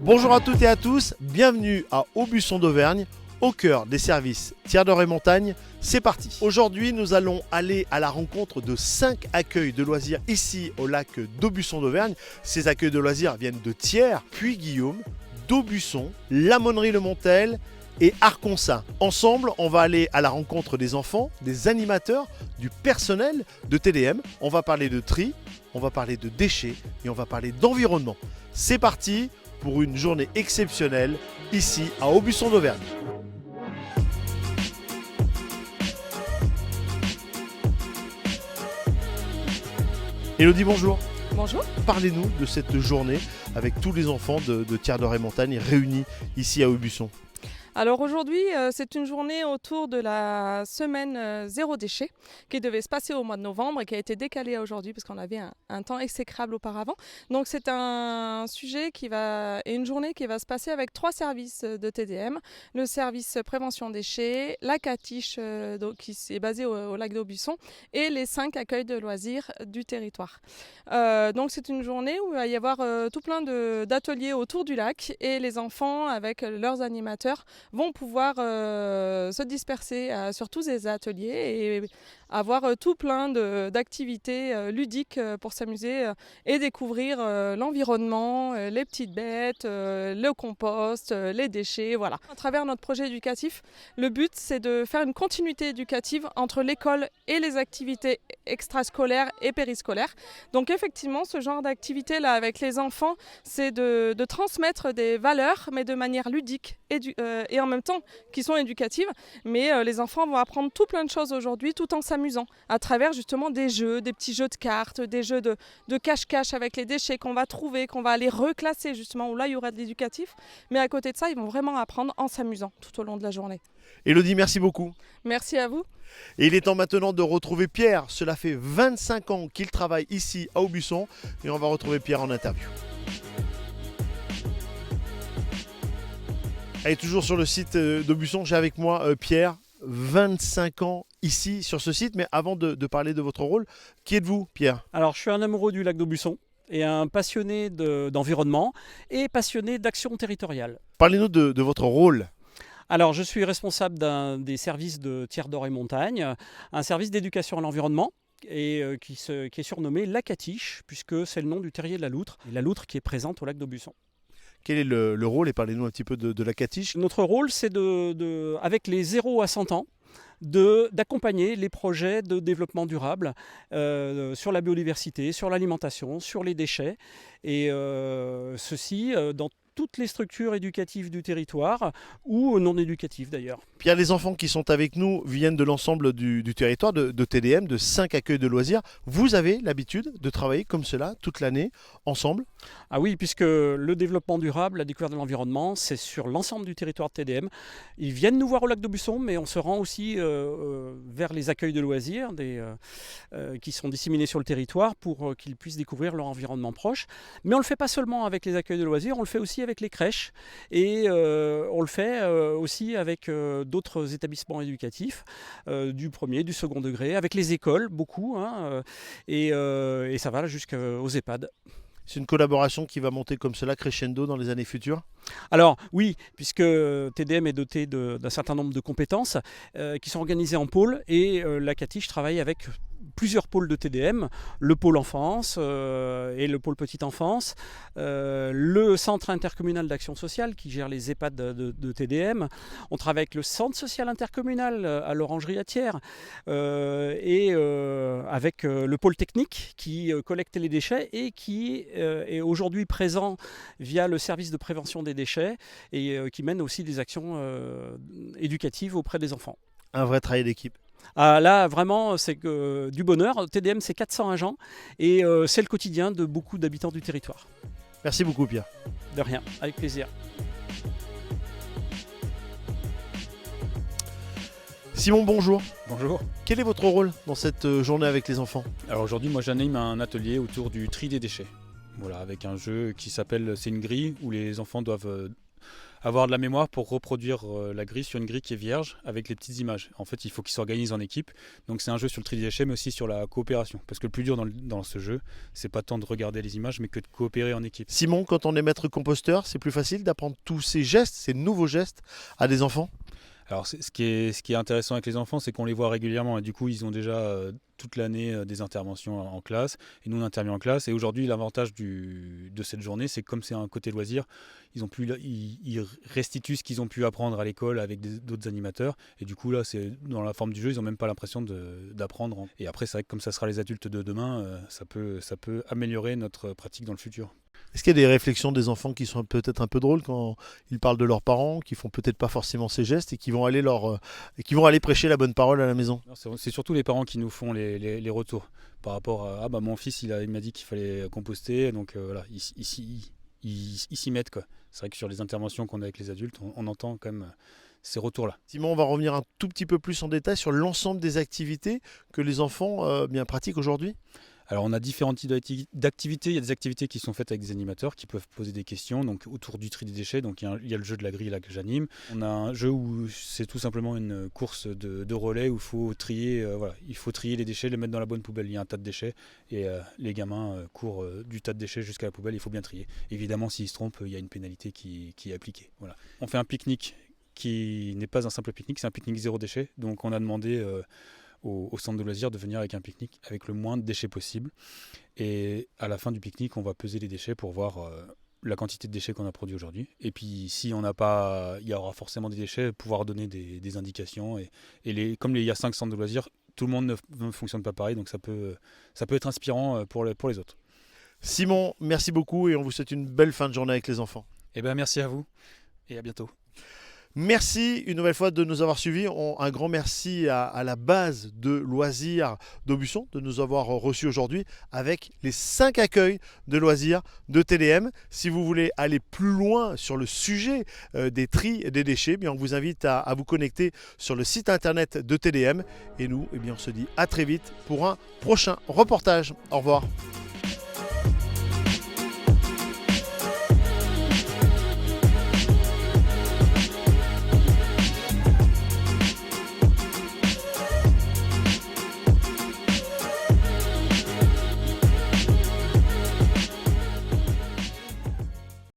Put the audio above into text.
Bonjour à toutes et à tous, bienvenue à Aubusson d'Auvergne, au cœur des services Tiers d'Or et Montagne. C'est parti. Aujourd'hui, nous allons aller à la rencontre de 5 accueils de loisirs ici au lac d'Aubusson d'Auvergne. Ces accueils de loisirs viennent de Thiers, Puy-Guillaume, d'Aubusson, Lamonnerie-le-Montel et Arconsaint. Ensemble, on va aller à la rencontre des enfants, des animateurs, du personnel de TDM. On va parler de tri, on va parler de déchets et on va parler d'environnement. C'est parti pour une journée exceptionnelle ici à Aubusson d'Auvergne. Elodie, bonjour. Bonjour. Parlez-nous de cette journée avec tous les enfants de Tiers d'Or et Montagne réunis ici à Aubusson. Alors aujourd'hui, c'est une journée autour de la semaine zéro déchet qui devait se passer au mois de novembre et qui a été décalée à aujourd'hui parce qu'on avait un temps exécrable auparavant. Donc c'est un sujet et une journée qui va se passer avec 3 services de TDM. Le service prévention déchets, la Catiche qui est basée au lac d'Aubusson et les 5 accueils de loisirs du territoire. Donc c'est une journée où il va y avoir tout plein d'ateliers autour du lac et les enfants avec leurs animateurs vont pouvoir se disperser sur tous ces ateliers et avoir tout plein d'activités ludiques pour s'amuser et découvrir l'environnement, les petites bêtes, le compost, les déchets, voilà. À travers notre projet éducatif, le but c'est de faire une continuité éducative entre l'école et les activités extrascolaires et périscolaires. Donc effectivement, ce genre d'activité là avec les enfants, c'est de transmettre des valeurs mais de manière ludique et en même temps qui sont éducatives, mais les enfants vont apprendre tout plein de choses aujourd'hui tout en s'amusant à travers justement des jeux, des petits jeux de cartes, des jeux de cache-cache avec les déchets qu'on va trouver, qu'on va aller reclasser justement, où là il y aura de l'éducatif, mais à côté de ça ils vont vraiment apprendre en s'amusant tout au long de la journée. Elodie, merci beaucoup. Merci à vous. Et il est temps maintenant de retrouver Pierre. Cela fait 25 ans qu'il travaille ici à Aubusson et on va retrouver Pierre en interview. Allez, toujours sur le site d'Aubusson, j'ai avec moi Pierre, 25 ans ici sur ce site. Mais avant de parler de votre rôle, qui êtes-vous, Pierre ? Alors, je suis un amoureux du lac d'Aubusson et un passionné d'environnement et passionné d'action territoriale. Parlez-nous de votre rôle. Alors, je suis responsable d'un des services de Tiers d'Or et Montagne, un service d'éducation à l'environnement et qui est surnommé la Catiche, puisque c'est le nom du terrier de la loutre, et la loutre qui est présente au lac d'Aubusson. Quel est le rôle et parlez-nous un petit peu de la Catiche. Notre rôle, c'est avec les 0 à 100 ans, d'accompagner les projets de développement durable sur la biodiversité, sur l'alimentation, sur les déchets, et ceci dans toutes les structures éducatives du territoire ou non éducatives d'ailleurs. Pierre, les enfants qui sont avec nous viennent de l'ensemble du territoire de TDM, de 5 accueils de loisirs. Vous avez l'habitude de travailler comme cela toute l'année ensemble ? Ah oui, puisque le développement durable, la découverte de l'environnement, c'est sur l'ensemble du territoire de TDM. Ils viennent nous voir au lac d'Aubusson, mais on se rend aussi vers les accueils de loisirs qui sont disséminés sur le territoire pour qu'ils puissent découvrir leur environnement proche. Mais on ne le fait pas seulement avec les accueils de loisirs, on le fait aussi avec les crèches et on le fait aussi avec d'autres établissements éducatifs du premier, du second degré, avec les écoles, beaucoup, et ça va jusqu'aux EHPAD. C'est une collaboration qui va monter comme cela crescendo dans les années futures ? Alors oui, puisque TDM est doté d'un certain nombre de compétences qui sont organisées en pôles et la Catiche travaille avec plusieurs pôles de TDM, le pôle enfance et le pôle petite enfance, le centre intercommunal d'action sociale qui gère les EHPAD de TDM, on travaille avec le centre social intercommunal à l'Orangerie à Thiers et avec le pôle technique qui collecte les déchets et qui est aujourd'hui présent via le service de prévention des déchets et qui mène aussi des actions éducatives auprès des enfants. Un vrai travail d'équipe. Ah, là, vraiment, c'est du bonheur. TDM, c'est 400 agents et c'est le quotidien de beaucoup d'habitants du territoire. Merci beaucoup, Pierre. De rien, avec plaisir. Simon, bonjour. Bonjour. Quel est votre rôle dans cette journée avec les enfants ? Alors aujourd'hui, moi j'anime un atelier autour du tri des déchets. Voilà, avec un jeu qui s'appelle C'est une grille où les enfants doivent avoir de la mémoire pour reproduire la grille sur une grille qui est vierge avec les petites images. En fait, il faut qu'ils s'organisent en équipe. Donc c'est un jeu sur le tri des déchets, mais aussi sur la coopération. Parce que le plus dur dans ce jeu, c'est pas tant de regarder les images, mais que de coopérer en équipe. Simon, quand on est maître composteur, c'est plus facile d'apprendre tous ces gestes, ces nouveaux gestes à des enfants? Alors ce qui est intéressant avec les enfants, c'est qu'on les voit régulièrement et du coup ils ont déjà toute l'année des interventions en classe et nous on intervient en classe. Et aujourd'hui l'avantage de cette journée, c'est que comme c'est un côté loisir, ils restituent ce qu'ils ont pu apprendre à l'école avec d'autres animateurs et du coup là c'est dans la forme du jeu, ils n'ont même pas l'impression d'apprendre. Et après c'est vrai que comme ça sera les adultes de demain, ça peut améliorer notre pratique dans le futur. Est-ce qu'il y a des réflexions des enfants qui sont peut-être un peu drôles quand ils parlent de leurs parents, qui font peut-être pas forcément ces gestes et qui vont aller prêcher la bonne parole à la maison? C'est surtout les parents qui nous font les retours par rapport à mon fils il m'a dit qu'il fallait composter, donc voilà, ils s'y mettent quoi. C'est vrai que sur les interventions qu'on a avec les adultes, on entend quand même ces retours-là. Simon, on va revenir un tout petit peu plus en détail sur l'ensemble des activités que les enfants bien pratiquent aujourd'hui. Alors on a différents types d'activités. Il y a des activités qui sont faites avec des animateurs qui peuvent poser des questions donc autour du tri des déchets. Donc il y a le jeu de la grille là que j'anime. On a un jeu où c'est tout simplement une course de relais où il faut trier les déchets, les mettre dans la bonne poubelle. Il y a un tas de déchets et les gamins courent du tas de déchets jusqu'à la poubelle. Il faut bien trier. Évidemment, s'ils se trompent, il y a une pénalité qui est appliquée. Voilà. On fait un pique-nique qui n'est pas un simple pique-nique, c'est un pique-nique zéro déchet. Donc on a demandé au centre de loisirs de venir avec un pique-nique avec le moins de déchets possible. Et à la fin du pique-nique, on va peser les déchets pour voir la quantité de déchets qu'on a produit aujourd'hui. Et puis si on n'a pas, il y aura forcément des déchets, pouvoir donner des indications. Comme il y a 5 centres de loisirs, tout le monde ne fonctionne pas pareil, donc ça peut être inspirant pour les autres. Simon, merci beaucoup et on vous souhaite une belle fin de journée avec les enfants. Eh bien merci à vous et à bientôt. Merci une nouvelle fois de nous avoir suivis. Un grand merci à la base de loisirs d'Aubusson de nous avoir reçus aujourd'hui avec les 5 accueils de loisirs de TDM. Si vous voulez aller plus loin sur le sujet des tri des déchets, on vous invite à vous connecter sur le site internet de TDM. Et nous, on se dit à très vite pour un prochain reportage. Au revoir.